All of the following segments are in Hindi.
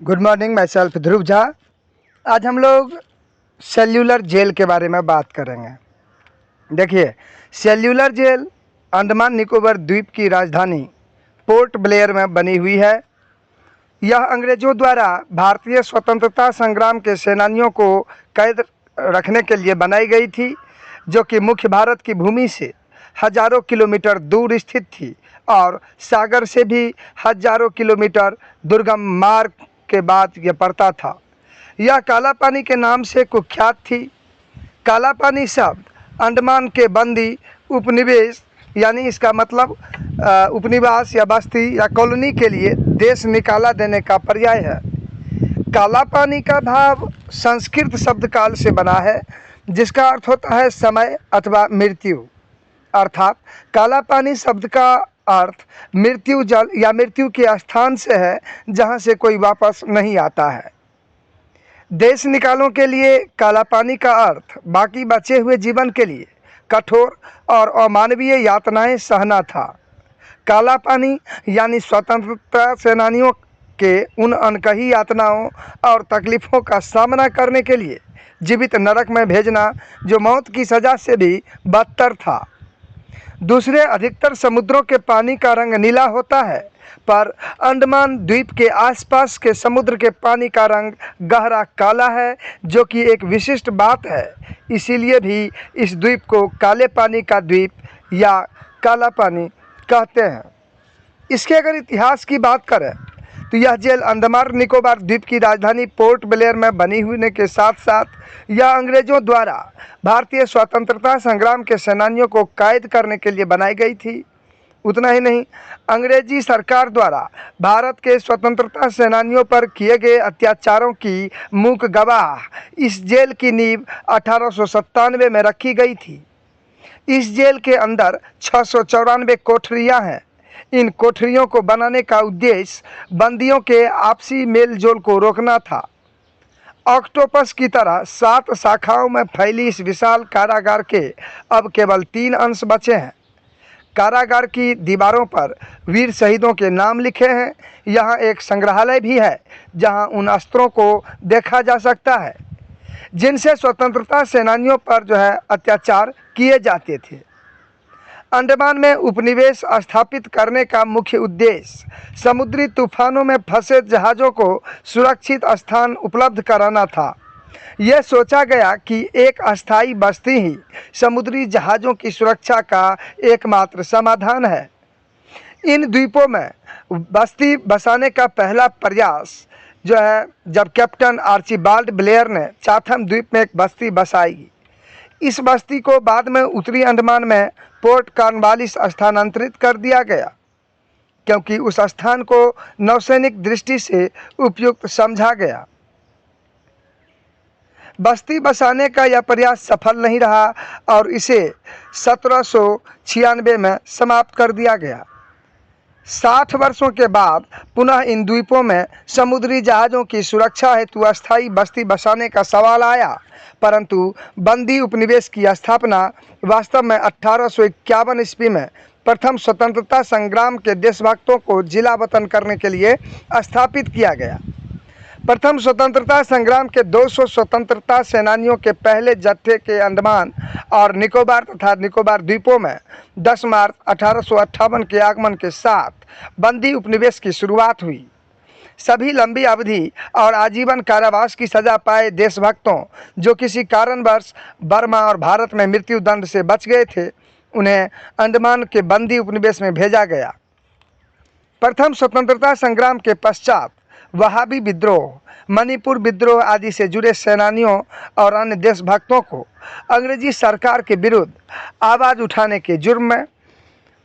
गुड मॉर्निंग, माई सेल्फ ध्रुव झा। आज हम लोग सेल्यूलर जेल के बारे में बात करेंगे। देखिए, सेल्यूलर जेल अंडमान निकोबार द्वीप की राजधानी पोर्ट ब्लेयर में बनी हुई है। यह अंग्रेजों द्वारा भारतीय स्वतंत्रता संग्राम के सेनानियों को कैद रखने के लिए बनाई गई थी, जो कि मुख्य भारत की भूमि से हजारों किलोमीटर दूर स्थित थी और सागर से भी हजारों किलोमीटर दुर्गम मार्ग के बाद यह पड़ता था। यह काला पानी के नाम से कुख्यात थी। काला पानी शब्द अंडमान के बंदी उपनिवेश यानी इसका मतलब उपनिवास या बस्ती या कॉलोनी के लिए देश निकाला देने का पर्याय है। काला पानी का भाव संस्कृत शब्द काल से बना है, जिसका अर्थ होता है समय अथवा मृत्यु। अर्थात काला पानी शब्द का अर्थ मृत्यु जल या मृत्यु के स्थान से है, जहाँ से कोई वापस नहीं आता है। देश निकालों के लिए काला पानी का अर्थ बाकी बचे हुए जीवन के लिए कठोर और अमानवीय यातनाएं सहना था। काला पानी यानी स्वतंत्रता सेनानियों के उन अनकही यातनाओं और तकलीफ़ों का सामना करने के लिए जीवित नरक में भेजना, जो मौत की सज़ा से भी बदतर था। दूसरे अधिकतर समुद्रों के पानी का रंग नीला होता है, पर अंडमान द्वीप के आसपास के समुद्र के पानी का रंग गहरा काला है, जो कि एक विशिष्ट बात है। इसीलिए भी इस द्वीप को काले पानी का द्वीप या काला पानी कहते हैं। इसके अगर इतिहास की बात करें तो यह जेल अंडमान निकोबार द्वीप की राजधानी पोर्ट ब्लेयर में बनी होने के साथ साथ यह अंग्रेजों द्वारा भारतीय स्वतंत्रता संग्राम के सेनानियों को कैद करने के लिए बनाई गई थी। उतना ही नहीं, अंग्रेजी सरकार द्वारा भारत के स्वतंत्रता सेनानियों पर किए गए अत्याचारों की मूक गवाह इस जेल की नींव 1897 में रखी गई थी। इस जेल के अंदर 694 कोठरियाँ हैं। इन कोठरियों को बनाने का उद्देश्य बंदियों के आपसी मेल जोल को रोकना था। ऑक्टोपस की तरह 7 शाखाओं में फैली इस विशाल कारागार के अब केवल 3 अंश बचे हैं। कारागार की दीवारों पर वीर शहीदों के नाम लिखे हैं। यहाँ एक संग्रहालय भी है, जहाँ उन अस्त्रों को देखा जा सकता है जिनसे स्वतंत्रता सेनानियों पर अत्याचार किए जाते थे। अंडमान में उपनिवेश स्थापित करने का मुख्य उद्देश्य समुद्री तूफानों में फंसे जहाज़ों को सुरक्षित स्थान उपलब्ध कराना था। यह सोचा गया कि एक अस्थायी बस्ती ही समुद्री जहाज़ों की सुरक्षा का एकमात्र समाधान है। इन द्वीपों में बस्ती बसाने का पहला प्रयास जब कैप्टन आर्चिबाल्ड ब्लेयर ने चाथम द्वीप में एक बस्ती बसाई। इस बस्ती को बाद में उत्तरी अंडमान में पोर्ट कॉर्नवालिस स्थानांतरित कर दिया गया, क्योंकि उस स्थान को नौसैनिक दृष्टि से उपयुक्त समझा गया। बस्ती बसाने का यह प्रयास सफल नहीं रहा और इसे 1796 में समाप्त कर दिया गया। 60 वर्षों के बाद पुनः इन द्वीपों में समुद्री जहाज़ों की सुरक्षा हेतु अस्थायी बस्ती बसाने का सवाल आया, परंतु बंदी उपनिवेश की स्थापना वास्तव में 1851 ईस्वी में प्रथम स्वतंत्रता संग्राम के देशभक्तों को जिला वतन करने के लिए स्थापित किया गया। प्रथम स्वतंत्रता संग्राम के 200 स्वतंत्रता सेनानियों के पहले जत्थे के अंडमान और निकोबार तथा निकोबार द्वीपों में 10 मार्च 1858 के आगमन के साथ बंदी उपनिवेश की शुरुआत हुई। सभी लंबी अवधि और आजीवन कारावास की सजा पाए देशभक्तों जो किसी कारणवश बर्मा और भारत में मृत्यु दंड से बच गए थे, उन्हें अंडमान के बंदी उपनिवेश में भेजा गया। प्रथम स्वतंत्रता संग्राम के पश्चात वहाबी विद्रोह, मणिपुर विद्रोह आदि से जुड़े सेनानियों और अन्य देशभक्तों को अंग्रेजी सरकार के विरुद्ध आवाज़ उठाने के जुर्म में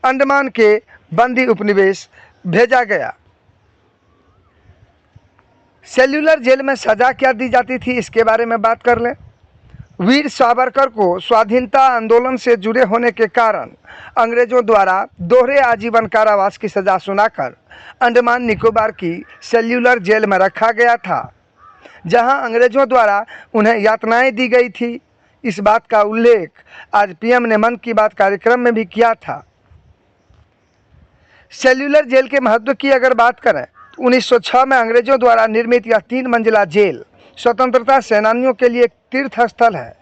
अंडमान के बंदी उपनिवेश भेजा गया। सेल्यूलर जेल में सज़ा क्या दी जाती थी, इसके बारे में बात कर लें। वीर सावरकर को स्वाधीनता आंदोलन से जुड़े होने के कारण अंग्रेजों द्वारा दोहरे आजीवन कारावास की सज़ा सुनाकर अंडमान निकोबार की सेल्यूलर जेल में रखा गया था, जहां अंग्रेजों द्वारा उन्हें यातनाएं दी गई थी। इस बात का उल्लेख आज पीएम ने मन की बात कार्यक्रम में भी किया था। सेल्यूलर जेल के महत्व की अगर बात करें 1906 में अंग्रेजों द्वारा निर्मित यह 3 मंजिला जेल स्वतंत्रता सेनानियों के लिए एक तीर्थ स्थल है।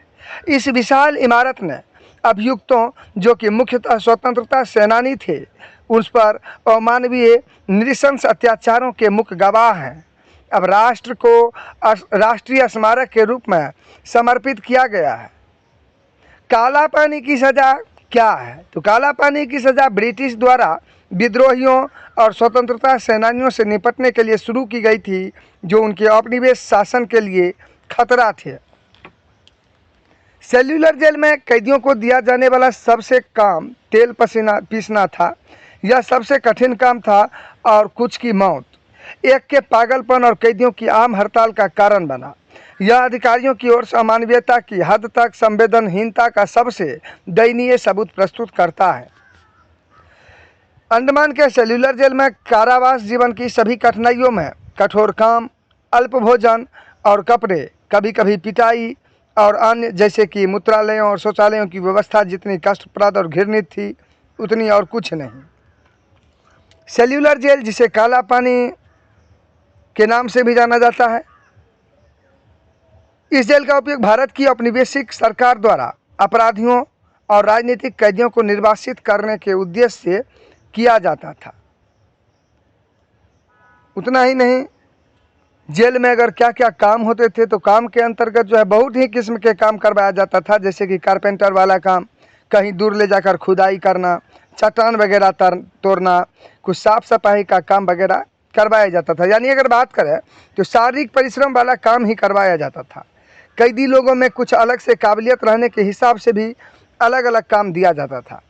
इस विशाल इमारत ने अभियुक्तों, जो कि मुख्यतः स्वतंत्रता सेनानी थे, उस पर अमानवीय नृशंस अत्याचारों के मुख्य गवाह हैं। अब राष्ट्र को राष्ट्रीय स्मारक के रूप में समर्पित किया गया है। काला पानी की सज़ा क्या है? तो काला पानी की सज़ा ब्रिटिश द्वारा विद्रोहियों और स्वतंत्रता सेनानियों से निपटने के लिए शुरू की गई थी, जो उनके औपनिवेश शासन के लिए खतरा थे। सेल्यूलर जेल में कैदियों को दिया जाने वाला सबसे काम तेल पीसना था। यह सबसे कठिन काम था और कुछ की मौत, एक के पागलपन और कैदियों की आम हड़ताल का कारण बना। यह अधिकारियों की ओर से अमानवीयता की हद तक संवेदनहीनता का सबसे दयनीय सबूत प्रस्तुत करता है। अंडमान के सेल्यूलर जेल में कारावास जीवन की सभी कठिनाइयों में कठोर काम, अल्प भोजन और कपड़े, कभी कभी पिटाई और अन्य जैसे कि मूत्रालयों और शौचालयों की व्यवस्था जितनी कष्टप्रद और घृणित थी, उतनी और कुछ नहीं। सेल्यूलर जेल, जिसे काला पानी के नाम से भी जाना जाता है, इस जेल का उपयोग भारत की औपनिवेशिक सरकार द्वारा अपराधियों और राजनीतिक कैदियों को निर्वासित करने के उद्देश्य से किया जाता था। उतना ही नहीं, जेल में अगर क्या क्या काम होते थे, तो काम के अंतर्गत जो है बहुत ही किस्म के काम करवाया जाता था, जैसे कि कारपेंटर वाला काम, कहीं दूर ले जाकर खुदाई करना, चट्टान वगैरह तोड़ना, कुछ साफ सफाई का काम वगैरह करवाया जाता था। यानी अगर बात करें तो शारीरिक परिश्रम वाला काम ही करवाया जाता था। कैदी लोगों में कुछ अलग से काबिलियत रहने के हिसाब से भी अलग अलग काम दिया जाता था।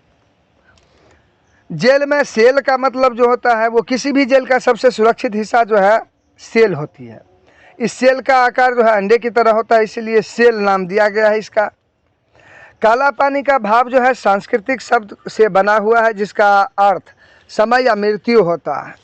जेल में सेल का मतलब जो होता है, वो किसी भी जेल का सबसे सुरक्षित हिस्सा जो है सेल होती है। इस सेल का आकार जो है अंडे की तरह होता है, इसलिए सेल नाम दिया गया है इसका। काला पानी का भाव जो है सांस्कृतिक शब्द से बना हुआ है, जिसका अर्थ समय या मृत्यु होता है।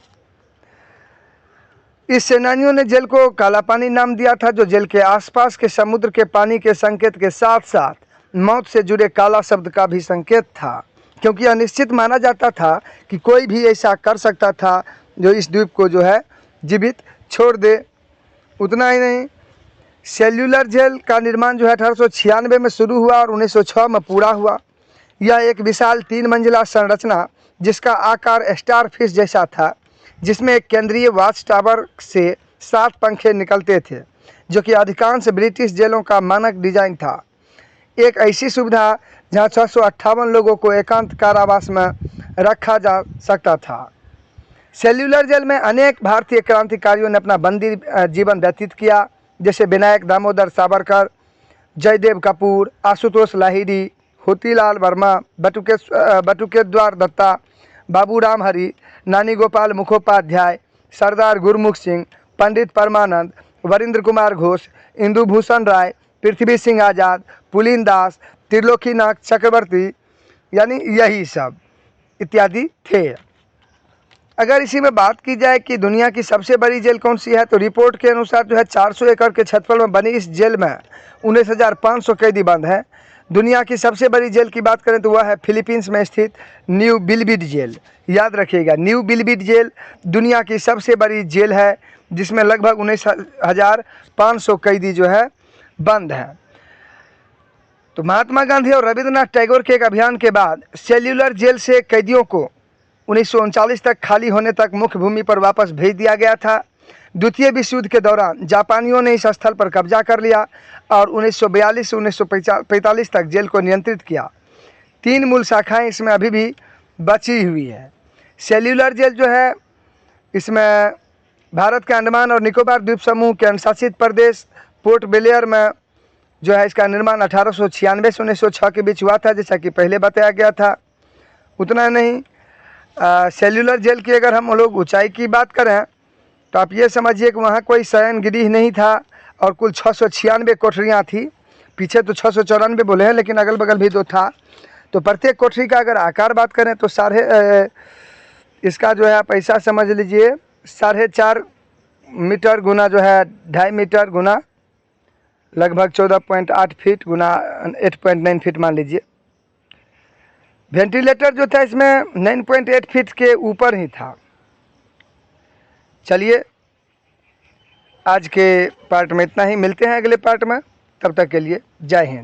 इस सेनानियों ने जेल को काला पानी नाम दिया था, जो जेल के आसपास के समुद्र के पानी के संकेत के साथ साथ मौत से जुड़े काला शब्द का भी संकेत था, क्योंकि यह निश्चित माना जाता था कि कोई भी ऐसा कर सकता था जो इस द्वीप को जो है जीवित छोड़ दे। उतना ही नहीं, सेल्यूलर जेल का निर्माण जो है 1896 में शुरू हुआ और 1906 में पूरा हुआ। यह एक विशाल 3 मंजिला संरचना, जिसका आकार स्टार फिश जैसा था, जिसमें एक केंद्रीय वॉच टावर से 7 पंखे निकलते थे, जो कि अधिकांश ब्रिटिश जेलों का मानक डिजाइन था। एक ऐसी सुविधा जहां 658 लोगों को एकांत कारावास में रखा जा सकता था। सेल्यूलर जेल में अनेक भारतीय क्रांतिकारियों ने अपना बंदी जीवन व्यतीत किया, जैसे विनायक दामोदर सावरकर, जयदेव कपूर, आशुतोष लाहिड़ी, होतीलाल वर्मा, बटुकेश्वर दत्ता, बाबूराम हरि, नानी गोपाल मुखोपाध्याय, सरदार गुरमुख सिंह, पंडित परमानंद, वरिंद्र कुमार घोष, इंदु भूषण राय, पृथ्वी सिंह आज़ाद, पुलिन दास, त्रिलोकीनाथ चक्रवर्ती, यानी यही सब इत्यादि थे। अगर इसी में बात की जाए कि दुनिया की सबसे बड़ी जेल कौन सी है, तो रिपोर्ट के अनुसार जो है 400 एकड़ के क्षेत्रफल में बनी इस जेल में 19,500 कैदी बंद हैं। दुनिया की सबसे बड़ी जेल की बात करें तो वह है फिलीपींस में स्थित न्यू बिलबिड जेल। याद रखिएगा, न्यू बिलबिड जेल दुनिया की सबसे बड़ी जेल है, जिसमें लगभग 19,500 कैदी जो है बंद हैं। तो महात्मा गांधी और रविंद्रनाथ टैगोर के एक अभियान के बाद सेल्यूलर जेल से कैदियों को 1939 तक खाली होने तक मुख्य भूमि पर वापस भेज दिया गया था। द्वितीय विश्व युद्ध के दौरान जापानियों ने इस स्थल पर कब्जा कर लिया और 1942 से 1945 तक जेल को नियंत्रित किया। 3 मूल शाखाएं इसमें अभी भी बची हुई है। सेल्यूलर जेल जो है, इसमें भारत के अंडमान और निकोबार द्वीप समूह के अनुशासित प्रदेश पोर्ट ब्लेयर में जो है इसका निर्माण 1896 से 1906 के बीच हुआ था, जैसा कि पहले बताया गया था। उतना नहीं, सेल्यूलर जेल की अगर हम लोग ऊंचाई की बात करें तो आप ये समझिए कि वहाँ कोई शयन गृह नहीं था और कुल 696 कोठरियाँ थी। पीछे तो 694 बोले हैं, लेकिन अगल बगल भी 2 था। तो प्रत्येक कोठरी का अगर आकार बात करें तो इसका जो है आप ऐसा समझ लीजिए 4.5 मीटर गुना जो है 2.5 मीटर गुना लगभग 14.8 फीट गुना 8.9 फीट मान लीजिए। वेंटिलेटर जो था इसमें 9.8 फीट के ऊपर ही था। चलिए आज के पार्ट में इतना ही, मिलते हैं अगले पार्ट में, तब तक के लिए जय हिंद।